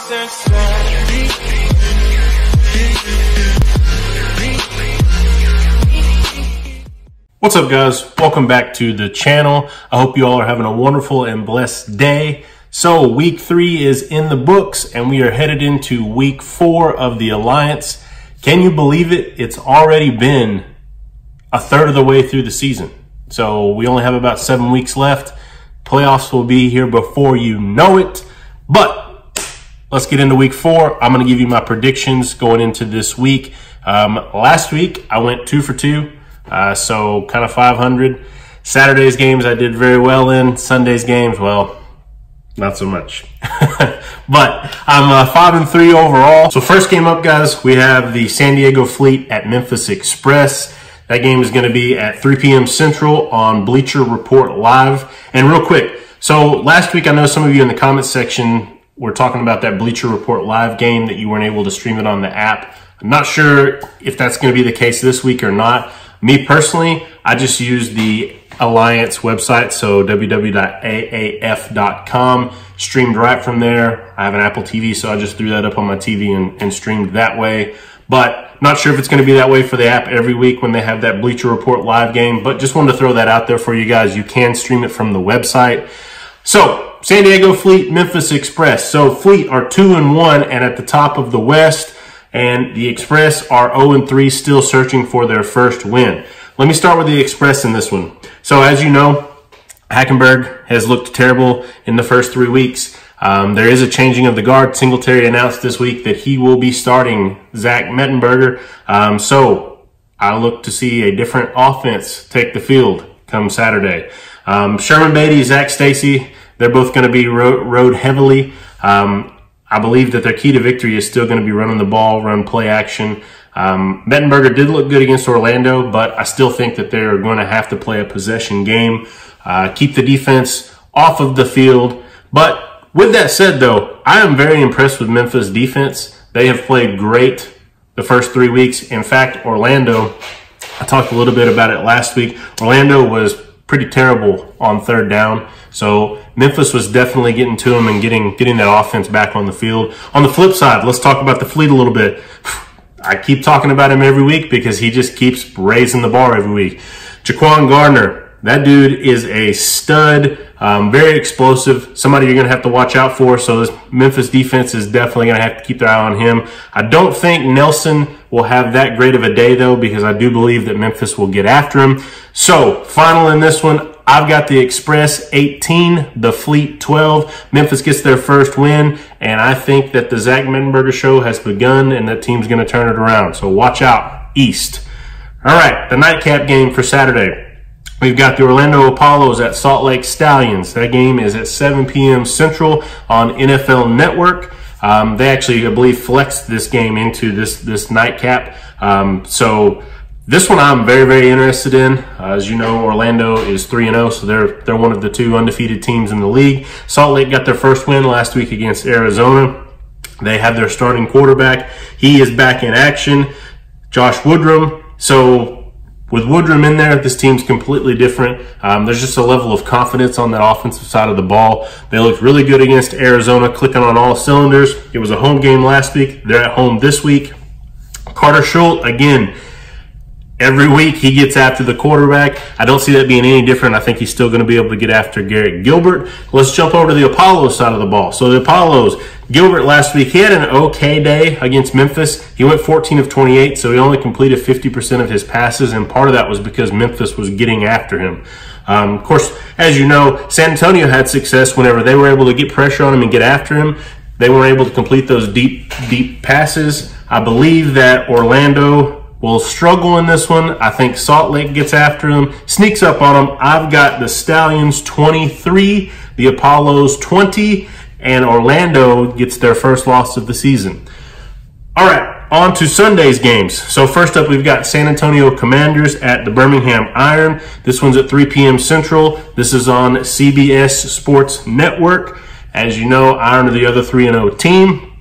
What's up, guys? Welcome back to the channel. I hope you all are having a wonderful and blessed day. So week 3 is in the books and we are headed into week 4 of the Alliance. Can you believe it? It's already been a third of the way through the season. So we only have about 7 weeks left. Playoffs will be here before you know it. But let's get into week 4. I'm going to give you my predictions going into this week. Last week I went 2 for 2. So kind of 500. Saturday's games I did very well in. Sunday's games, well, not so much. But I'm 5 and 3 overall. So first game up, guys, we have the San Diego Fleet at Memphis Express. That game is going to be at 3 p.m. Central on Bleacher Report Live. And real quick, so last week I know some of you in the comments section were talking about that Bleacher Report Live game that you weren't able to stream it on the app. I'm not sure if that's going to be the case this week or not. Me personally, I just use the Alliance website, so www.aaf.com, streamed right from there. I have an Apple TV, so I just threw that up on my TV and streamed that way. But not sure if it's going to be that way for the app every week when they have that Bleacher Report Live game, but just wanted to throw that out there for you guys. You can stream it from the website. So San Diego Fleet, Memphis Express. So Fleet are 2-1 and at the top of the West. And the Express are 0-3, still searching for their first win. Let me start with the Express in this one. So as you know, Hackenberg has looked terrible in the first 3 weeks. There is a changing of the guard. Singletary announced this week that he will be starting Zach Mettenberger. So I look to see a different offense take the field come Saturday. Sherman Beatty, Zach Stacy, they're both going to be rode heavily. I believe that their key to victory is still going to be running the ball, run play action. Mettenberger did look good against Orlando, but I still think that they're going to have to play a possession game, keep the defense off of the field. But with that said, though, I am very impressed with Memphis defense. They have played great the first 3 weeks. In fact, Orlando, I talked a little bit about it last week. Orlando was pretty terrible on third down. So Memphis was definitely getting to him and getting that offense back on the field. On the flip side, let's talk about the Fleet a little bit. I keep talking about him every week because he just keeps raising the bar every week. Jaquan Gardner, that dude is a stud, very explosive, somebody you're going to have to watch out for. So this Memphis defense is definitely going to have to keep their eye on him. I don't think Nelson will have that great of a day, though, because I do believe that Memphis will get after him. So final in this one, I've got the Express 18, the Fleet 12. Memphis gets their first win, and I think that the Zach Mettenberger show has begun and that team's going to turn it around. So watch out, East. All right, the nightcap game for Saturday. We've got the Orlando Apollos at Salt Lake Stallions. That game is at 7 p.m. Central on NFL Network. They actually, I believe, flexed this game into this nightcap. So this one I'm very, very interested in. As you know, Orlando is 3-0, so they're one of the 2 undefeated teams in the league. Salt Lake got their first win last week against Arizona. They have their starting quarterback. He is back in action, Josh Woodrum. So with Woodrum in there, this team's completely different. There's just a level of confidence on that offensive side of the ball. They looked really good against Arizona, clicking on all cylinders. It was a home game last week. They're at home this week. Carter Schultz, again, every week he gets after the quarterback. I don't see that being any different. I think he's still going to be able to get after Garrett Gilbert. Let's jump over to the Apollos side of the ball. So the Apollos, Gilbert last week, he had an okay day against Memphis. He went 14 of 28, so he only completed 50% of his passes, and part of that was because Memphis was getting after him. Of course, as you know, San Antonio had success whenever they were able to get pressure on him and get after him. They weren't able to complete those deep passes. I believe that Orlando will struggle in this one. I think Salt Lake gets after them, sneaks up on them. I've got the Stallions 23, the Apollos 20, and Orlando gets their first loss of the season. All right, on to Sunday's games. So first up, we've got San Antonio Commanders at the Birmingham Iron. This one's at 3 p.m. Central. This is on CBS Sports Network. As you know, Iron are the other 3-0 team.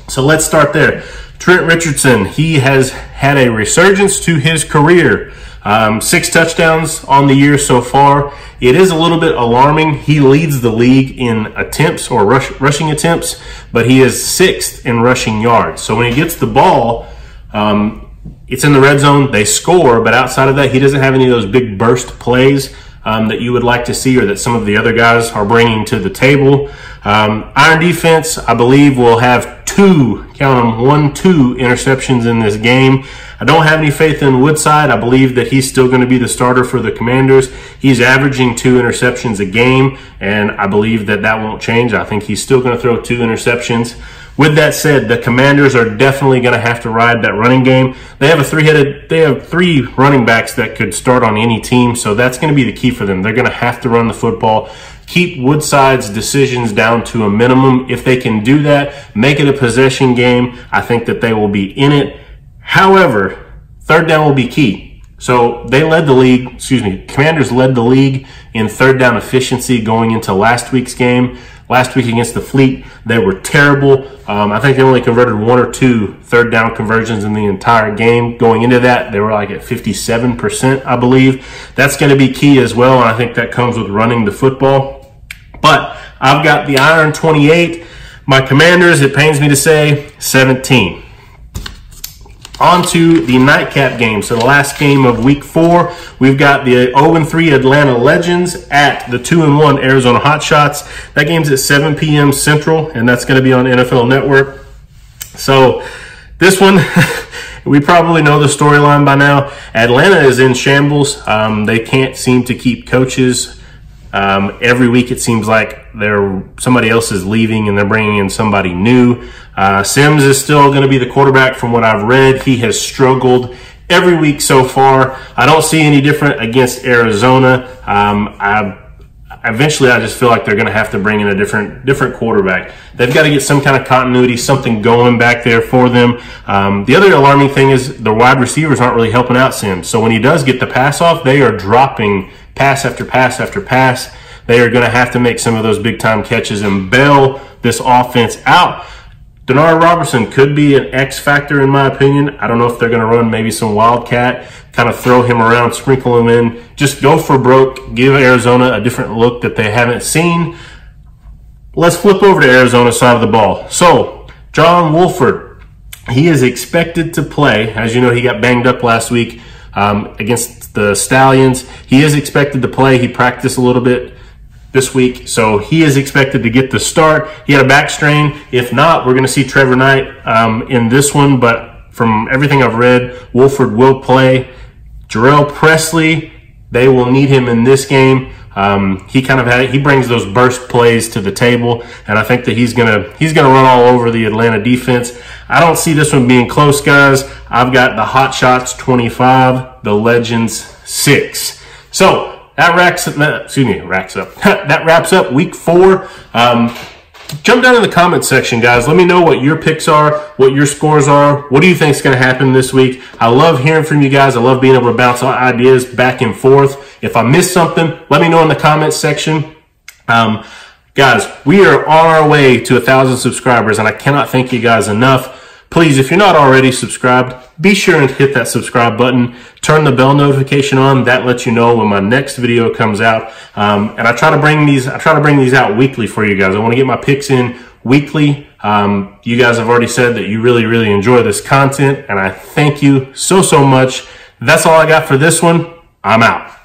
So let's start there. Trent Richardson, he has had a resurgence to his career. 6 touchdowns on the year so far. It is a little bit alarming. He leads the league in attempts or rushing attempts, but he is 6th in rushing yards. So when he gets the ball, it's in the red zone, they score, but outside of that, he doesn't have any of those big burst plays that you would like to see or that some of the other guys are bringing to the table. Iron defense, I believe, will have 2, count them, 1, 2 interceptions in this game. I don't have any faith in Woodside. I believe that he's still going to be the starter for the Commanders. He's averaging 2 interceptions a game, and I believe that that won't change. I think he's still going to throw 2 interceptions. With that said, the Commanders are definitely going to have to ride that running game. They have they have 3 running backs that could start on any team, so that's going to be the key for them. They're going to have to run the football, keep Woodside's decisions down to a minimum. If they can do that, make it a possession game, I think that they will be in it. However, third down will be key. So they led the league, Commanders led the league in third down efficiency going into last week's game. Last week against the Fleet, they were terrible. I think they only converted 1 or 2 third down conversions in the entire game. Going into that, they were like at 57%, I believe. That's going to be key as well, and I think that comes with running the football. But I've got the Iron 28. My Commanders, it pains me to say, 17. On to the nightcap game. So the last game of week 4, we've got the 0-3 Atlanta Legends at the 2-1 Arizona Hotshots. That game's at 7 p.m. Central, and that's going to be on NFL Network. So this one, we probably know the storyline by now. Atlanta is in shambles. They can't seem to keep coaches. Every week it seems like somebody else is leaving and they're bringing in somebody new. Sims is still going to be the quarterback from what I've read. He has struggled every week so far. I don't see any different against Arizona. Eventually I just feel like they're going to have to bring in a different quarterback. They've got to get some kind of continuity, something going back there for them. The other alarming thing is the wide receivers aren't really helping out Sims. So when he does get the pass off, they are dropping pass after pass after pass. They are going to have to make some of those big-time catches and bail this offense out. Denard Robertson could be an X factor in my opinion. I don't know if they're going to run maybe some Wildcat, kind of throw him around, sprinkle him in. Just go for broke, give Arizona a different look that they haven't seen. Let's flip over to Arizona's side of the ball. So, John Wolford, he is expected to play. As you know, he got banged up last week against the Stallions. He is expected to play. He practiced a little bit this week, so he is expected to get the start. He had a back strain. If not, we're going to see Trevor Knight in this one, but from everything I've read, Wolford will play. Jarrell Presley, they will need him in this game. He brings those burst plays to the table, and I think that he's gonna run all over the Atlanta defense. I don't see this one being close, guys. I've got the Hotshots 25, the Legends 6. So that wraps up week 4. Jump down in the comments section, guys. Let me know what your picks are, what your scores are. What do you think is going to happen this week? I love hearing from you guys. I love being able to bounce ideas back and forth. If I missed something, let me know in the comments section. Guys, we are on our way to 1,000 subscribers, and I cannot thank you guys enough. Please, if you're not already subscribed, be sure and hit that subscribe button. Turn the bell notification on. That lets you know when my next video comes out. And I try to bring these out weekly for you guys. I want to get my picks in weekly. You guys have already said that you really, really enjoy this content, and I thank you so much. That's all I got for this one. I'm out.